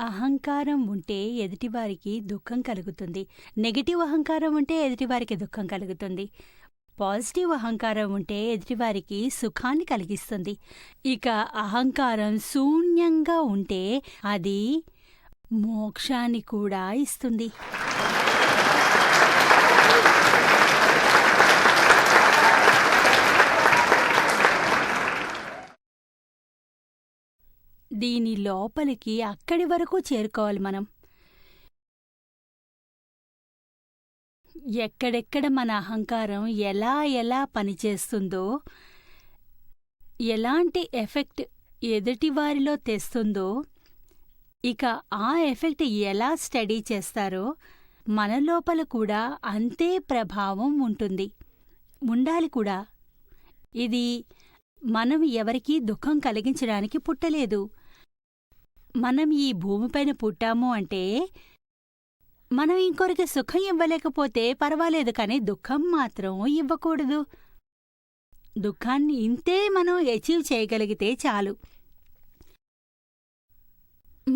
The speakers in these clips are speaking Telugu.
అహంకారం ఉంటే ఎదుటివారికి దుఃఖం కలుగుతుంది. నెగెటివ్ అహంకారం ఉంటే ఎదుటివారికి దుఃఖం కలుగుతుంది. పాజిటివ్ అహంకారం ఉంటే ఎదుటివారికి సుఖాన్ని కలిగిస్తుంది. ఇక అహంకారం శూన్యంగా ఉంటే అది మోక్షాన్ని కూడా ఇస్తుంది. దీని లోపలికి అక్కడి వరకు చేరుకోవాలి మనం. ఎక్కడెక్కడ మన అహంకారం ఎలా ఎలా పనిచేస్తుందో, ఎలాంటి ఎఫెక్ట్ ఎదుటివారిలో తెస్తుందో, ఇక ఆ ఎఫెక్ట్ ఎలా స్టడీ చేస్తారో మన లోపల కూడా అంతే ప్రభావం ఉంటుంది, ఉండాలి కూడా. ఇది మనం ఎవరికీ దుఃఖం కలిగించడానికి పుట్టలేదు. మనం ఈ భూమిపైన పుట్టాము అంటే మనం ఇంకొరికి సుఖం ఇవ్వలేకపోతే పర్వాలేదు, కానీ దుఃఖం మాత్రం ఇవ్వకూడదు. దుఃఖాన్ని ఇంతే మనం అచీవ్ చేయగలిగితే చాలు.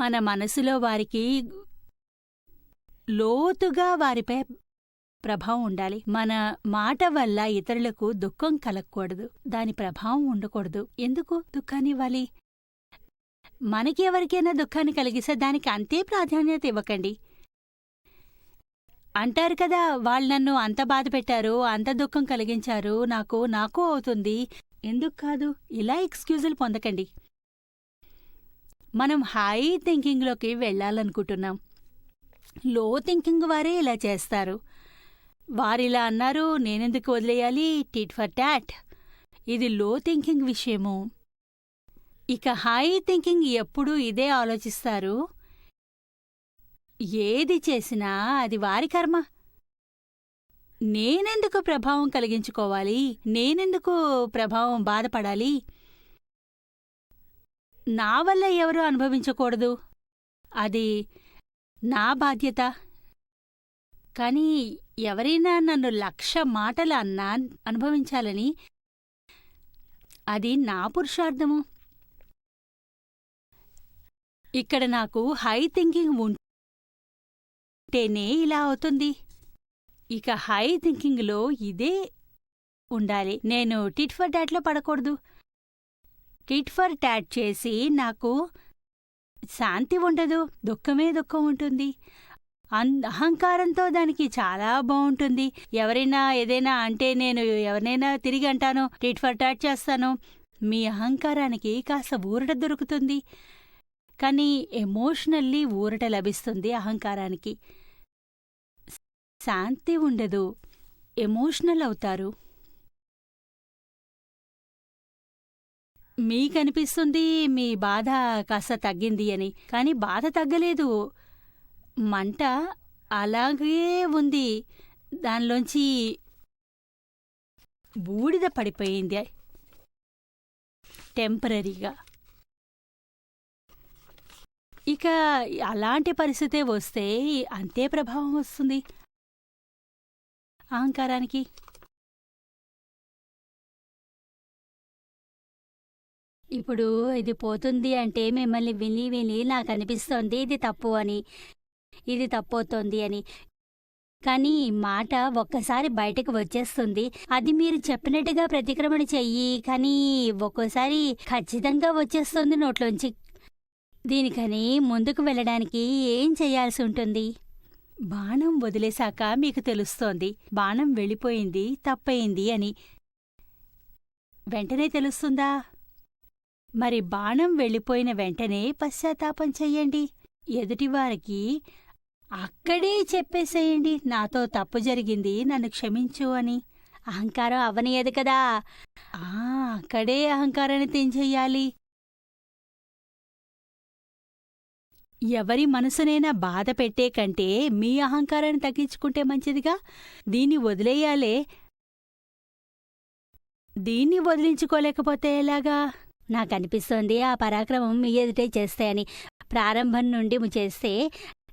మన మనసులో వారికి లోతుగా వారిపై ప్రభావం ఉండాలి. మన మాట వల్ల ఇతరులకు దుఃఖం కలగకూడదు, దాని ప్రభావం ఉండకూడదు. ఎందుకు దుఃఖాన్నివ్వాలి? మనకి ఎవరికైనా దుఃఖాన్ని కలిగిస్తే దానికి అంతే ప్రాధాన్యత ఇవ్వకండి. అంటారు కదా, వాళ్ళు నన్ను అంత బాధ పెట్టారు, అంత దుఃఖం కలిగించారు, నాకు అవుతుంది. ఎందుకు కాదు? ఇలా ఎక్స్క్యూజులు పొందకండి. మనం హై థింకింగ్లోకి వెళ్ళాలనుకుంటున్నాం. లో థింకింగ్ వారే ఇలా చేస్తారు. వారిలా అన్నారు, నేనెందుకు వదిలేయాలి? Tit for tat. ఇది లో థింకింగ్ విషయము. ఇక హై థింకింగ్ ఎప్పుడూ ఇదే ఆలోచిస్తారు, ఏది చేసినా అది వారి కర్మ. నేనెందుకు ప్రభావం కలిగించుకోవాలి? నేనెందుకు ప్రభావం బాధపడాలి? నా వల్ల ఎవరూ అనుభవించకూడదు, అది నా బాధ్యత. కానీ ఎవరైనా నన్ను 1,00,000 మాటలు అన్నా అనుభవించాలని, అది నా పురుషార్థము. ఇక్కడ నాకు హై థింకింగ్ ఉంటేనే ఇలా అవుతుంది. ఇక హై థింకింగ్లో ఇదే ఉండాలి. నేను టిట్ ఫర్ టాట్లో పడకూడదు. టిట్ ఫర్ టాట్ చేసి నాకు శాంతి ఉండదు, దుఃఖమే దుఃఖం ఉంటుంది. అహంకారంతో దానికి చాలా బావుంటుంది. ఎవరైనా ఏదైనా అంటే నేను ఎవరినైనా తిరిగి అంటాను, టిట్ ఫర్ టాట్ చేస్తాను. మీ అహంకారానికి కాస్త ఊరట దొరుకుతుంది, కానీ ఎమోషనల్లీ ఊరట లభిస్తుంది అహంకారానికి. శాంతి ఉండదు, ఎమోషనల్ అవుతారు. మీకనిపిస్తుంది మీ బాధ కాస్త తగ్గింది అని, కానీ బాధ తగ్గలేదు. మంట అలాగే ఉంది, దానిలోంచి బూడిద పడిపోయింది టెంపరరీగా. ఇక అలాంటి పరిస్థితే వస్తే అంతే ప్రభావం వస్తుంది అహంకారానికి. ఇప్పుడు ఇది పోతుంది అంటే మిమ్మల్ని విని విని నాకు అనిపిస్తోంది ఇది తప్పు అని, ఇది తప్పవుతోంది అని. కానీ మాట ఒక్కసారి బయటకు వచ్చేస్తుంది. అది మీరు చెప్పినట్టుగా ప్రతిక్రమణ చెయ్యి, కానీ ఒక్కోసారి ఖచ్చితంగా వచ్చేస్తుంది నోట్లోంచి. దీనికని ముందుకు వెళ్ళడానికి ఏం చెయ్యాల్సి ఉంటుంది? బాణం వదిలేశాక మీకు తెలుస్తోంది బాణం వెళ్ళిపోయింది, తప్పయింది అని. వెంటనే తెలుస్తుందా? మరి బాణం వెళ్ళిపోయిన వెంటనే పశ్చాత్తాపం చెయ్యండి. ఎదుటివారికి అక్కడే చెప్పేసేయండి, నాతో తప్పు జరిగింది, నన్ను క్షమించు అని. అహంకారం అవనీయదు కదా, అక్కడే అహంకారాన్ని తెంచెయ్యాలి. ఎవరి మనసునైనా బాధ పెట్టే కంటే మీ అహంకారాన్ని తగ్గించుకుంటే మంచిదిగా. దీన్ని వదిలేయాలే, దీన్ని వదిలించుకోలేకపోతే ఎలాగా? నాకనిపిస్తోంది ఆ పరాక్రమం మీ ఎదుటే చేస్తాయని. ప్రారంభం నుండి చేస్తే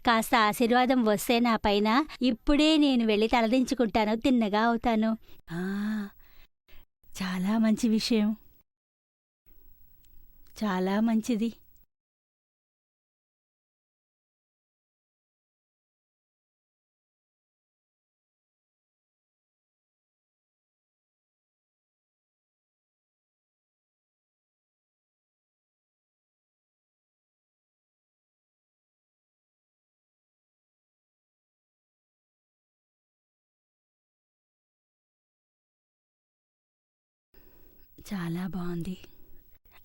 కాస్త ఆశీర్వాదం వస్తే నా పైన, ఇప్పుడే నేను వెళ్ళి తలదించుకుంటాను, తిన్నగా అవుతాను. చాలా మంచి విషయం, చాలా మంచిది. చాలా బాగుంది.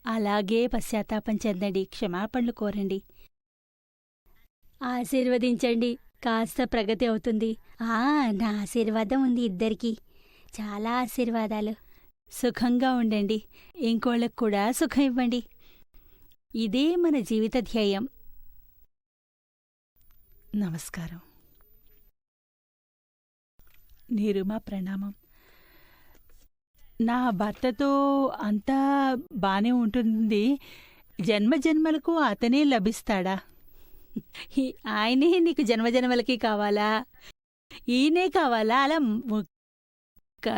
అలాగే పశ్చాత్తాపం చెందండి, క్షమాపణలు కోరండి, ఆశీర్వదించండి. కాస్త ప్రగతి అవుతుంది. ఆ, నా ఆశీర్వాదం ఉంది ఇద్దరికీ. చాలా ఆశీర్వాదాలు. సుఖంగా ఉండండి. ఇంకోళ్ళకు కూడా సుఖం ఇవ్వండి. ఇదే మన జీవిత ధ్యేయం. నమస్కారం. నీరుమా ప్రణామం. నా భర్తతో అంతా బానే ఉంటుంది. జన్మజన్మలకు అతనే లభిస్తాడా? ఆయనే నీకు జన్మజన్మలకి కావాలా? ఈయనే కావాలా? అలా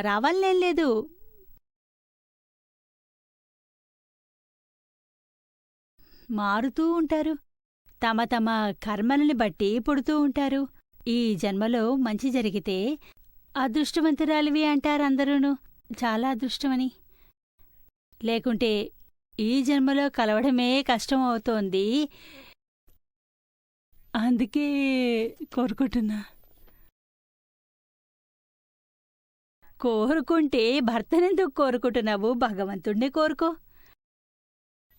రావాలనేం లేదు. మారుతూ ఉంటారు. తమ తమ కర్మలని బట్టి పుడుతూ ఉంటారు. ఈ జన్మలో మంచి జరిగితే అదృష్టవంతురాలివి అంటారందరూను. చాలా అదృష్టమని. లేకుంటే ఈ జన్మలో కలవడమే కష్టం అవుతోంది. అందుకే కోరుకుంటున్నా. కోరుకుంటే భర్తనెందుకు కోరుకుంటున్నావు? భగవంతుడినే కోరుకో.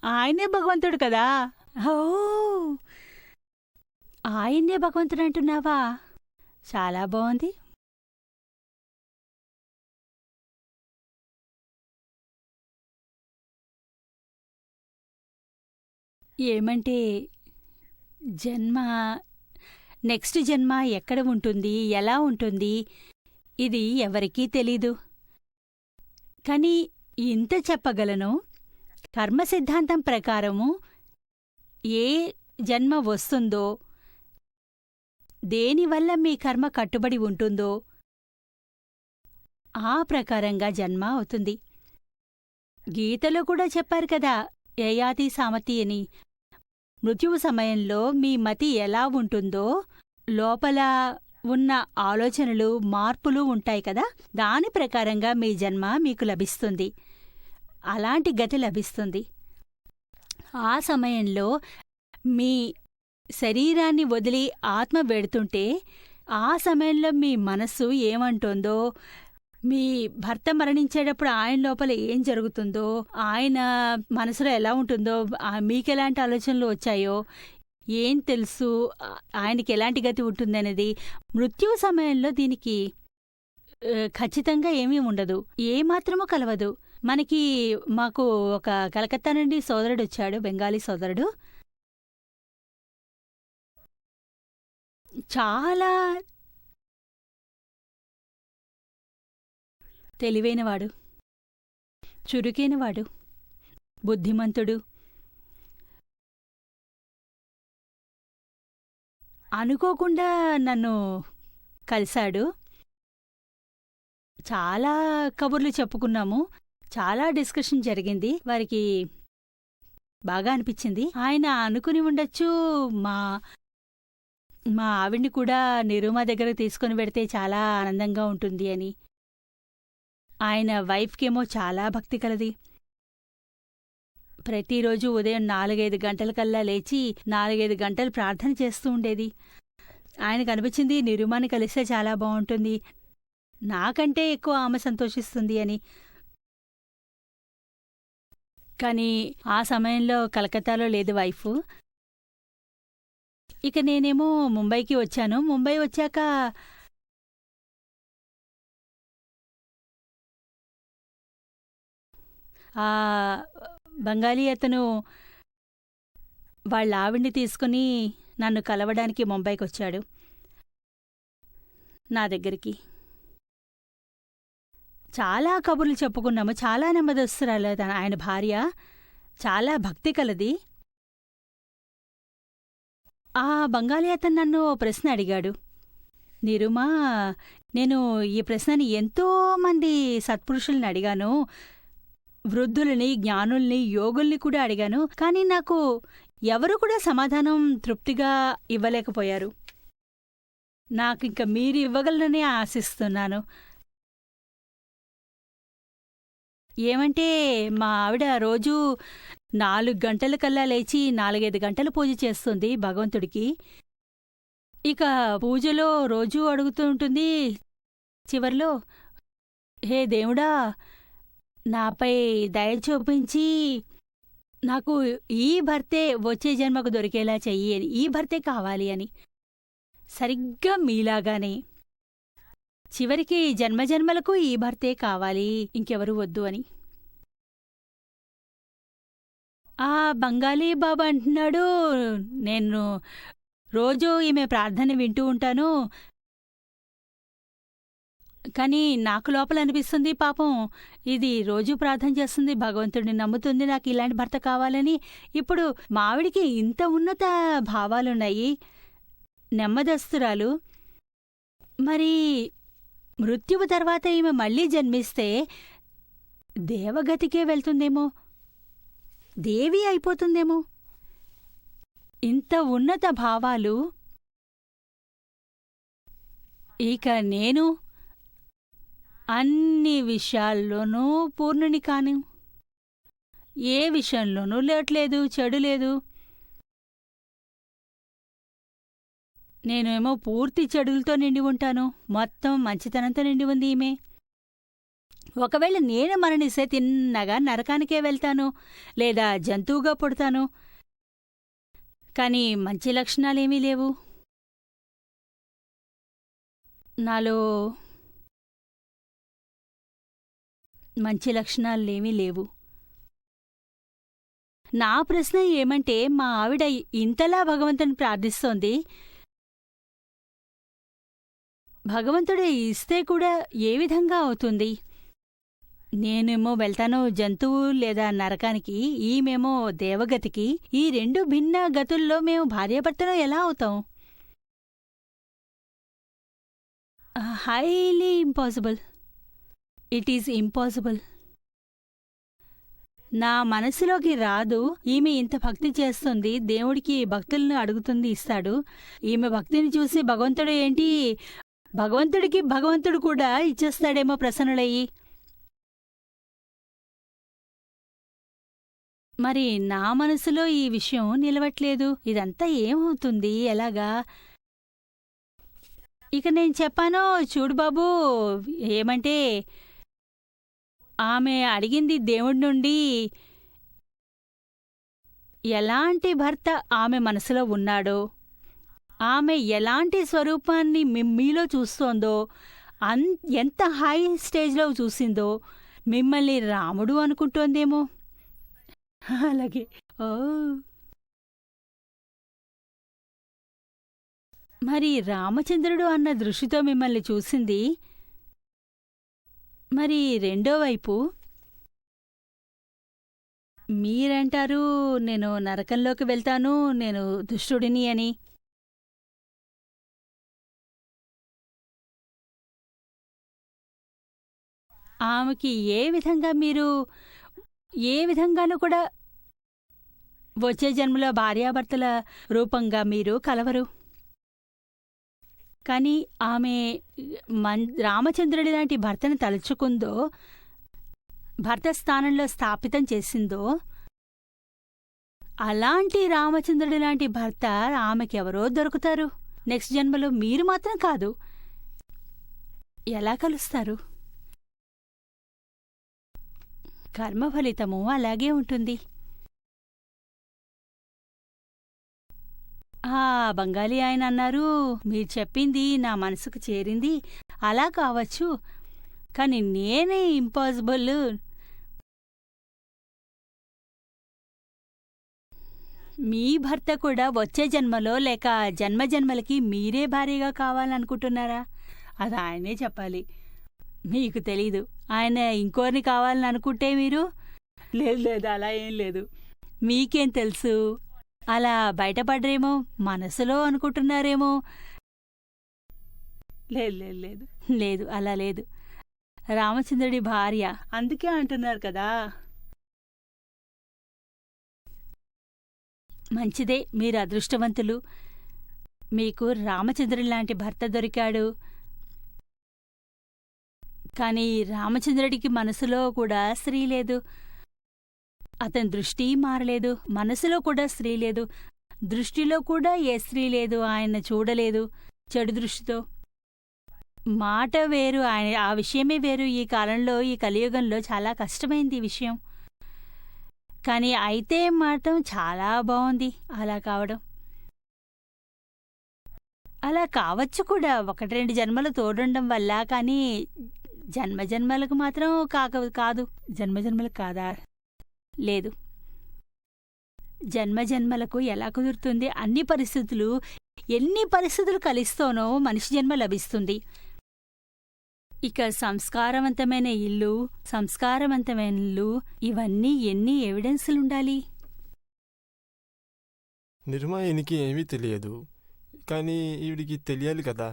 ఆయనే భగవంతుడు కదా. ఓ, ఆయన్నే భగవంతుడు అంటున్నావా? చాలా బాగుంది. ఏమంటే జన్మ, నెక్స్ట్ జన్మ ఎక్కడ ఉంటుంది, ఎలా ఉంటుంది, ఇది ఎవరికీ తెలీదు. కాని ఇంత చెప్పగలను, కర్మ సిద్ధాంతం ప్రకారము ఏ జన్మ వస్తుందో, దేనివల్ల మీ కర్మ కట్టుబడి ఉంటుందో ఆ ప్రకారంగా జన్మ అవుతుంది. గీతలో కూడా చెప్పారు కదా, యయాతి సామతి అని. మృత్యువు సమయంలో మీ మతి ఎలా ఉంటుందో లోపల ఉన్న ఆలోచనలు, మార్పులు ఉంటాయి కదా, దాని ప్రకారంగా మీ జన్మ మీకు లభిస్తుంది. అలాంటి గతి లభిస్తుంది. ఆ సమయంలో మీ శరీరాన్ని వదిలి ఆత్మ వెడుతుంటే ఆ సమయంలో మీ మనస్సు ఏమంటుందో, మీ భర్త మరణించేటప్పుడు ఆయన లోపల ఏం జరుగుతుందో, ఆయన మనసులో ఎలా ఉంటుందో, మీకెలాంటి ఆలోచనలు వచ్చాయో ఏం తెలుసు, ఆయనకి ఎలాంటి గతి ఉంటుందనేది మృత్యు సమయంలో దీనికి ఖచ్చితంగా ఏమీ ఉండదు. ఏమాత్రమూ కలవదు. మాకు ఒక కలకత్తా నుండి సోదరుడు వచ్చాడు, బెంగాలీ సోదరుడు. చాలా తెలివైనవాడు, చురుకైనవాడు, బుద్ధిమంతుడు. అనుకోకుండా నన్ను కలిశాడు. చాలా కబుర్లు చెప్పుకున్నాము. చాలా డిస్కషన్ జరిగింది. వారికి బాగా అనిపించింది. ఆయన అనుకుని ఉండొచ్చు, మా ఆవిడ్ని కూడా నిరూమా దగ్గరకు తీసుకుని వెడితే చాలా ఆనందంగా ఉంటుంది అని. ఆయన వైఫ్కేమో చాలా భక్తి కలది. ప్రతిరోజు ఉదయం 4-5 గంటలకల్లా లేచి 4-5 గంటలు ప్రార్థన చేస్తూ ఉండేది. ఆయనకు అనిపించింది నిరూమాని కలిస్తే చాలా బాగుంటుంది, నాకంటే ఎక్కువ ఆమె సంతోషిస్తుంది అని. కానీ ఆ సమయంలో కలకత్తాలో లేదు వైఫ్. ఇక నేనేమో ముంబైకి వచ్చాను. ముంబై వచ్చాక ఆ బంగాళీ అతను వాళ్ళ ఆవిడ్ని తీసుకుని నన్ను కలవడానికి ముంబైకొచ్చాడు నా దగ్గరికి. చాలా కబుర్లు చెప్పుకున్నాము. చాలా నెమ్మదస్తురాలు ఆయన భార్య, చాలా భక్తి కలది. ఆ బంగాళీ అతను నన్ను ప్రశ్న అడిగాడు. నిరుమా, నేను ఈ ప్రశ్నని ఎంతోమంది సత్పురుషుల్ని అడిగాను, వృద్ధులని, జ్ఞానుల్ని, యోగుల్ని కూడా అడిగాను. కానీ నాకు ఎవరు కూడా సమాధానం తృప్తిగా ఇవ్వలేకపోయారు. నాకింక మీరు ఇవ్వగలరని ఆశిస్తున్నాను. ఏమంటే మా ఆవిడ రోజూ 4 గంటలకల్లా లేచి 4-5 గంటలు పూజ చేస్తుంది భగవంతుడికి. ఇక పూజలో రోజూ అడుగుతూ ఉంటుంది చివర్లో, హే దేవుడా, నాపై దయ చూపించి నాకు ఈ భర్తే వచ్చే జన్మకు దొరికేలా చెయ్యి అని, ఈ భర్తే కావాలి అని. సరిగ్గా మీలాగానే చివరికి జన్మజన్మలకు ఈ భర్తే కావాలి, ఇంకెవరూ వద్దు అని. ఆ బంగాలీ బాబా అంటున్నాడు, నేను రోజూ ఈమె ప్రార్థన వింటూ ఉంటాను, కానీ నాకు లోపల అనిపిస్తుంది పాపం ఇది రోజూ ప్రార్థన చేస్తుంది, భగవంతుడిని నమ్ముతుంది, నాకు ఇలాంటి భర్త కావాలని. ఇప్పుడు మావిడికి ఇంత ఉన్నత భావాలున్నాయి, నెమ్మదస్తురాలు. మరి మృత్యువు తర్వాత ఈమె మళ్ళీ జన్మిస్తే దేవగతికే వెళ్తుందేమో, దేవి అయిపోతుందేమో. ఇంత ఉన్నత భావాలు. ఇక నేను అన్ని విషయాల్లోనూ పూర్ణుని కాను, ఏ విషయంలోనూ లేట్లేదు, చెడు లేదు. నేనేమో పూర్తి చెడులతో నిండి ఉంటాను, మొత్తం మంచితనంతో నిండి ఉంది ఈమె. ఒకవేళ నేను మరణిస్తే తిన్నగా నరకానికే వెళ్తాను, లేదా జంతువుగా పుడతాను. కాని మంచి లక్షణాలేమీ లేవు నాలో, మంచి లక్షణాలేమీ లేవు. నా ప్రశ్న ఏమంటే, మా ఆవిడ ఇంతలా భగవంతుని ప్రార్థిస్తోంది, భగవంతుడే ఇస్తే కూడా ఏ విధంగా అవుతుంది? నేనేమో వెళ్తాను జంతువు లేదా నరకానికి, ఈమెమో దేవగతికి. ఈ రెండు భిన్న గతుల్లో మేము భార్యాభర్తలో ఎలా అవుతాం? Highly impossible. It is impossible. నా మనసులోకి రాదు. ఈమె ఇంత భక్తి చేస్తుంది, దేవుడికి భక్తులను అడుగుతుంది, ఇస్తాడు. ఈమె భక్తిని చూసి భగవంతుడు ఏంటి, భగవంతుడికి భగవంతుడు కూడా ఇచ్చేస్తాడేమో ప్రసన్నులయ్యి. మరి నా మనసులో ఈ విషయం నిలవట్లేదు. ఇదంతా ఏమవుతుంది, ఎలాగా? ఇక నేను చెప్పానో, చూడు బాబూ, ఏమంటే ఆమె అడిగింది దేవుడి నుండి ఎలాంటి భర్త ఆమె మనసులో ఉన్నాడో, ఆమె ఎలాంటి స్వరూపాన్ని మీలో చూస్తోందో, ఎంత హై స్టేజ్లో చూసిందో, మిమ్మల్ని రాముడు అనుకుంటోందేమో. అలాగే. ఓ, మరి రామచంద్రుడు అన్న దృష్టితో మిమ్మల్ని చూసింది. మరి రెండో వైపు మీరంటారు, నేను నరకంలోకి వెళ్తాను, నేను దుష్టుడిని అని. ఆమెకి ఏ విధంగా మీరు ఏ విధంగానూ కూడా వచ్చే జన్మలో భార్యాభర్తల రూపంగా మీరు కలవరు. కాని ఆమె రామచంద్రుడి లాంటి భర్తను తలుచుకుందో, భర్త స్థానంలో స్థాపితం చేసిందో, అలాంటి రామచంద్రుడి లాంటి భర్త ఆమెకెవరో దొరుకుతారు నెక్స్ట్ జన్మలో. మీరు మాత్రం కాదు. ఎలా కలుస్తారు? కర్మఫలితము అలాగే ఉంటుంది. బంగాలీ ఆయన అన్నారు, మీరు చెప్పింది నా మనసుకు చేరింది, అలా కావచ్చు, కాని నేనే ఇంపాసిబుల్. మీ భర్త కూడా వచ్చే జన్మలో లేక జన్మజన్మలకి మీరే భార్యగా కావాలనుకుంటున్నారా? అది ఆయనే చెప్పాలి, మీకు తెలీదు. ఆయన ఇంకోరిని కావాలని అనుకుంటే మీరు, లేదు లేదు అలా ఏం లేదు, మీకేం తెలుసు, అలా బయటపడ్రేమో, మనసులో అనుకుంటున్నారేమో. లేదు లేదు లేదు లేదు, అలా లేదు. రామచంద్రుడి భార్య, అందుకే అంటున్నారు కదా. మంచిదే, మీరు అదృష్టవంతులు, మీకు రామచంద్రుడి లాంటి భర్త దొరికాడు. కాని రామచంద్రుడికి మనసులో కూడా స్త్రీ లేదు, అతని దృష్టి మారలేదు, మనసులో కూడా స్త్రీ లేదు, దృష్టిలో కూడా ఏ స్త్రీ లేదు, ఆయన చూడలేదు చెడు దృష్టితో. మాట వేరు, ఆయన ఆ విషయమే వేరు. ఈ కాలంలో, ఈ కలియుగంలో చాలా కష్టమైంది ఈ విషయం. కానీ అయితే మాత్రం చాలా బాగుంది అలా కావడం. అలా కావచ్చు కూడా, 1-2 జన్మలు తోడుండడం వల్ల. కానీ జన్మజన్మలకు మాత్రం కాదు. జన్మజన్మలకు కాదా? లేదు. జన్మజన్మలకు ఎలా కుదురుతుంది? ఎన్ని పరిస్థితులు కలిస్తోనో మనిషి జన్మ లభిస్తుంది. ఇక సంస్కారవంతమైన ఇల్లు, ఇవన్నీ ఎన్ని ఎవిడెన్సులుండాలి? నిర్మాయనికి ఏమీ తెలియదు, కానీ ఈవిడికి తెలియాలి కదా.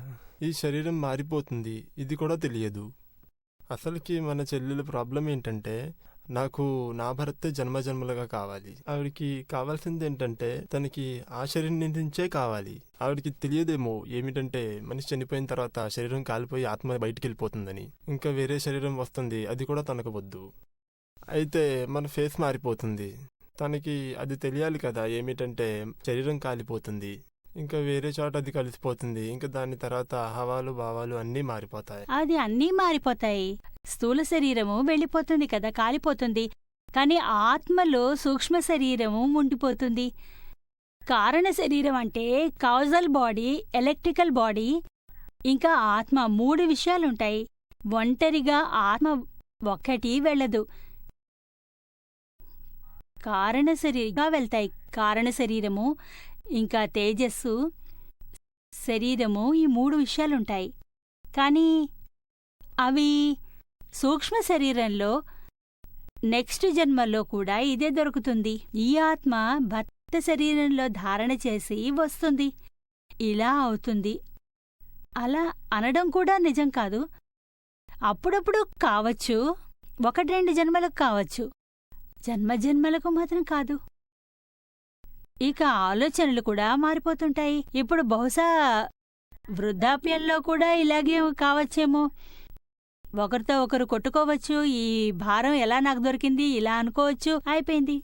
ఈ శరీరం మారిపోతుంది, ఇది కూడా తెలియదు. అసలుకి మన చెల్లెల ప్రాబ్లం ఏంటంటే, నాకు నా భర్తే జన్మజన్మలుగా కావాలి. ఆవిడికి కావాల్సింది ఏంటంటే, తనకి ఆ శరీరం నుంచే కావాలి. ఆవిడికి తెలియదేమో ఏమిటంటే, మనిషి చనిపోయిన తర్వాత శరీరం కాలిపోయి ఆత్మ బయటికి వెళ్ళిపోతుందని. ఇంకా వేరే శరీరం వస్తుంది, అది కూడా తనకు వద్దు. అయితే మన ఫేస్ మారిపోతుంది. తనకి అది తెలియాలి కదా, ఏమిటంటే శరీరం కాలిపోతుంది, ఇంకా వేరే చోట అది కలిసిపోతుంది. ఇంకా దాని తర్వాత హావాలు భావాలు అన్నీ మారిపోతాయి. అది అన్నీ మారిపోతాయి. స్థూల శరీరము వెళ్ళిపోతుంది కదా, కాలిపోతుంది. కానీ ఆత్మలో సూక్ష్మ శరీరము ఉండిపోతుంది. కారణ శరీరం అంటే కాజల్ బాడీ, ఎలక్ట్రికల్ బాడీ, ఇంకా ఆత్మ, 3 విషయాలుంటాయి. ఒంటరిగా ఆత్మ ఒక్కటి వెళ్ళదు. కారణ శరీరంగా వెళ్తాయి. కారణ శరీరము, ఇంకా తేజస్సు శరీరము, ఈ 3 విషయాలుంటాయి. కానీ అవి సూక్ష్మ శరీరంలో నెక్స్ట్ జన్మలో కూడా ఇదే దొరుకుతుంది. ఈ ఆత్మ భర్త శరీరంలో ధారణ చేసి వస్తుంది. ఇలా అవుతుంది. అలా అనడం కూడా నిజం కాదు. అప్పుడప్పుడు కావచ్చు, 1-2 జన్మలకు కావచ్చు, జన్మజన్మలకు మాత్రం కాదు. ఇక ఆలోచనలు కూడా మారిపోతుంటాయి. ఇప్పుడు బహుశా వృద్ధాప్యంలో కూడా ఇలాగే కావచ్చేమో. ఒకరితో ఒకరు కొట్టుకోవచ్చు. ఈ భారం ఎలా నాకు దొరికింది ఇలా అనుకోవచ్చు. అయిపోయింది.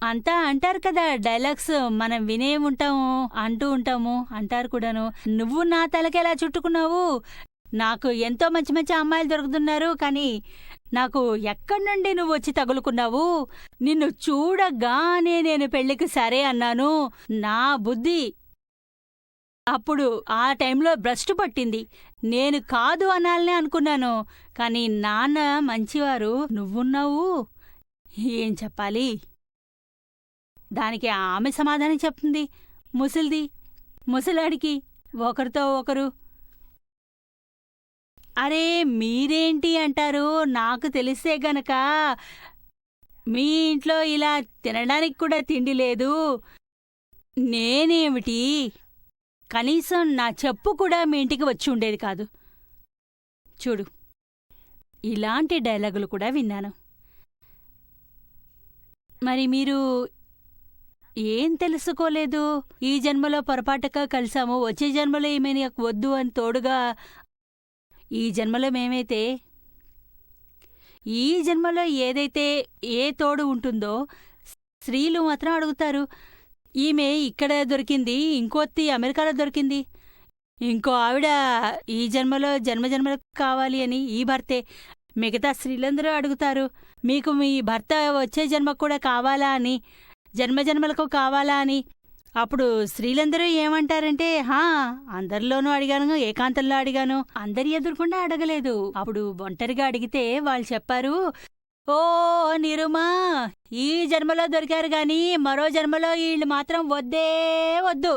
అంతా అంటారు కదా డైలాగ్స్, మనం వినే ఉంటాము, అంటారు కూడాను. నువ్వు నా తలకెలా చుట్టుకున్నావు? నాకు ఎంతో మంచి మంచి అమ్మాయిలు దొరుకుతున్నారు, కానీ నాకు ఎక్కడి నుండి నువ్వు వచ్చి తగులుకున్నావు? నిన్ను చూడగానే నేను పెళ్లికి సరే అన్నాను. నా బుద్ధి అప్పుడు ఆ టైంలో భ్రష్టు పట్టింది. నేను కాదు అనాలనే అనుకున్నాను. కానీ నాన్న మంచివారు, నువ్వున్నావు. ఏం చెప్పాలి? దానికి ఆమె సమాధానం చెప్తుంది. ముసలాడికి ఒకరితో ఒకరు. అరే మీరేంటి అంటారు, నాకు తెలిస్తే గనక మీ ఇంట్లో ఇలా తినడానికి కూడా తిండి లేదు. నేనేమిటి, కనీసం నా చెప్పు కూడా మీ ఇంటికి వచ్చి ఉండేది కాదు. చూడు, ఇలాంటి డైలాగులు కూడా విన్నాను. మరి మీరు ఏం తెలుసుకోలేదు? ఈ జన్మలో పొరపాటుగా కలిసాము, వచ్చే జన్మలో ఏమైనా వద్దు అని తోడుగా ఈ జన్మలో మేమైతే, ఈ జన్మలో ఏదైతే ఏ తోడు ఉంటుందో స్త్రీలు మాత్రం అడుగుతారు. ఈమె ఇక్కడ దొరికింది, ఇంకోత్తి అమెరికాలో దొరికింది, ఇంకో ఆవిడ ఈ జన్మలో జన్మజన్మలకు కావాలి అని ఈ భర్తే. మిగతా స్త్రీలందరూ అడుగుతారు, మీకు మీ భర్త వచ్చే జన్మకు కూడా కావాలా అని, జన్మజన్మలకు కావాలా అని. అప్పుడు స్త్రీలందరూ ఏమంటారంటే, అందరిలోనూ అడిగాను, ఏకాంతంలో అడిగాను, అందరి ఎదురుకుండా అడగలేదు. అప్పుడు ఒంటరిగా అడిగితే వాళ్ళు చెప్పారు, ఓ నిరుమా, ఈ జన్మలో దొరికారు గాని మరో జన్మలో వీళ్ళు మాత్రం వద్దే వద్దు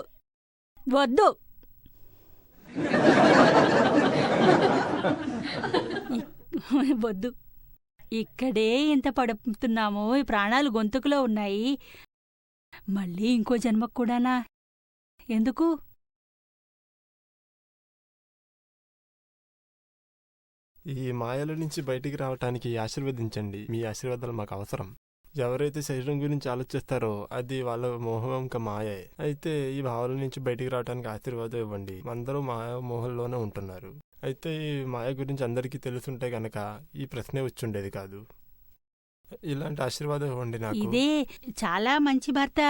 వద్దు. వద్దు, ఇక్కడే ఇంత పడుతున్నాము, ఈ ప్రాణాలు గొంతుకులో ఉన్నాయి, మళ్ళీ ఇంకో జన్మకు కూడానా? ఎందుకు? ఈ మాయల నుంచి బయటికి రావటానికి ఆశీర్వదించండి. మీ ఆశీర్వాదాలు మాకు అవసరం. ఎవరైతే శరీరం గురించి ఆలోచిస్తారో అది వాళ్ళ మోహంక మాయే. అయితే ఈ భావాల నుంచి బయటికి రావడానికి ఆశీర్వాదం ఇవ్వండి. అందరూ మాయ మోహంలోనే ఉంటున్నారు. అయితే ఈ మాయ గురించి అందరికీ తెలుసుంటే గనక ఈ ప్రశ్నే వచ్చుండేది కాదు. ఇలాంటి ఆశీర్వాదం ఇవ్వండి నాకు. ఇదే చాలా మంచి భర్త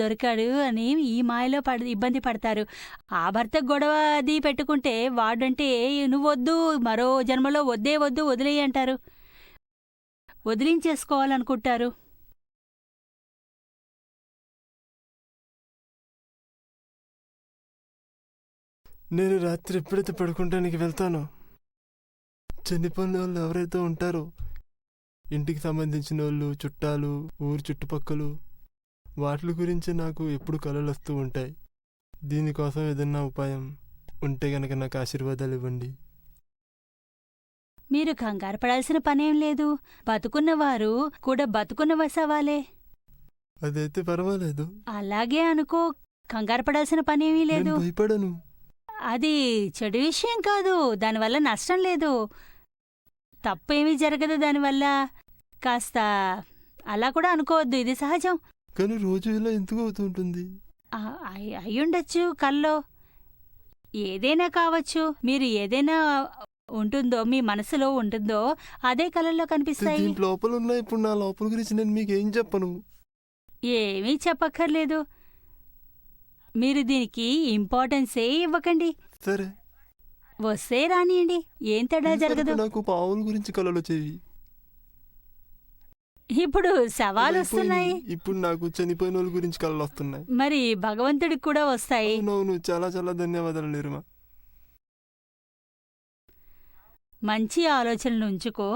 దొరికాడు అని ఈ మాయలో ఇబ్బంది పడతారు. ఆ భర్త గొడవ అది పెట్టుకుంటే వాడంటే నువ్వొద్దు, మరో జన్మలో వద్దే వద్దు, వదిలేయి అంటారు. వదిలించేసుకోవాలనుకుంటారు. నేను రాత్రి ఎప్పుడైతే పడుకుంటానికి వెళ్తానో చనిపోయిన వాళ్ళు ఎవరైతే ఉంటారో ఇంటికి సంబంధించిన వాళ్ళు, చుట్టాలు, ఊరు చుట్టుపక్కలు, వాటి గురించి నాకు ఎప్పుడు కలలు వస్తూ ఉంటాయి. దీనికోసం ఏదన్నా ఉపాయం ఉంటే గనక నాకు ఆశీర్వాదాలు ఇవ్వండి. మీరు కంగారు పడాల్సిన పనేం లేదు. బతుకున్నవారు కూడా బతుకున్న సవాలే. అదైతే పర్వాలేదు. అలాగే అనుకో, కంగారు పడాల్సిన పనేమీ లేదు. నేను భయపడను. అది చెడు విషయం కాదు, దానివల్ల నష్టం లేదు, తప్పేమీ జరగదు దానివల్ల. కాస్త అలా కూడా అనుకోవద్దు, ఇది సహజం. కానీ రోజు ఇలా ఎందుకు అవుతుంటుంది? అయ్యుండొచ్చు కల్లో. ఏదైనా కావచ్చు. మీరు ఏదైనా ఉంటుందో, మీ మనసులో ఉంటుందో అదే కళల్లో కనిపిస్తాయి. లోపల ఉన్నాయి. ఇప్పుడు నా లోపల గురించి నేను మీకేం చెప్పను. ఏమీ చెప్పక్కర్లేదు. మీరు దీనికి ఇంపార్టెన్సే ఇవ్వకండి. సరే, వస్తే రానియండి, ఏం తేడా జరగదు. నాకు పావుల గురించి కలలు చెయ్యి. ఇప్పుడు సవాలు వస్తున్నాయి. ఇప్పుడు నాకు చనిపోయిన వాళ్ళ గురించి కలలు వస్తున్నాయి. మరి భగవంతుడికి కూడా వస్తాయి. అవును, చాలా చాలా ధన్యవాదాలు నిర్మా. మంచి ఆలోచనలు ఉంచుకో.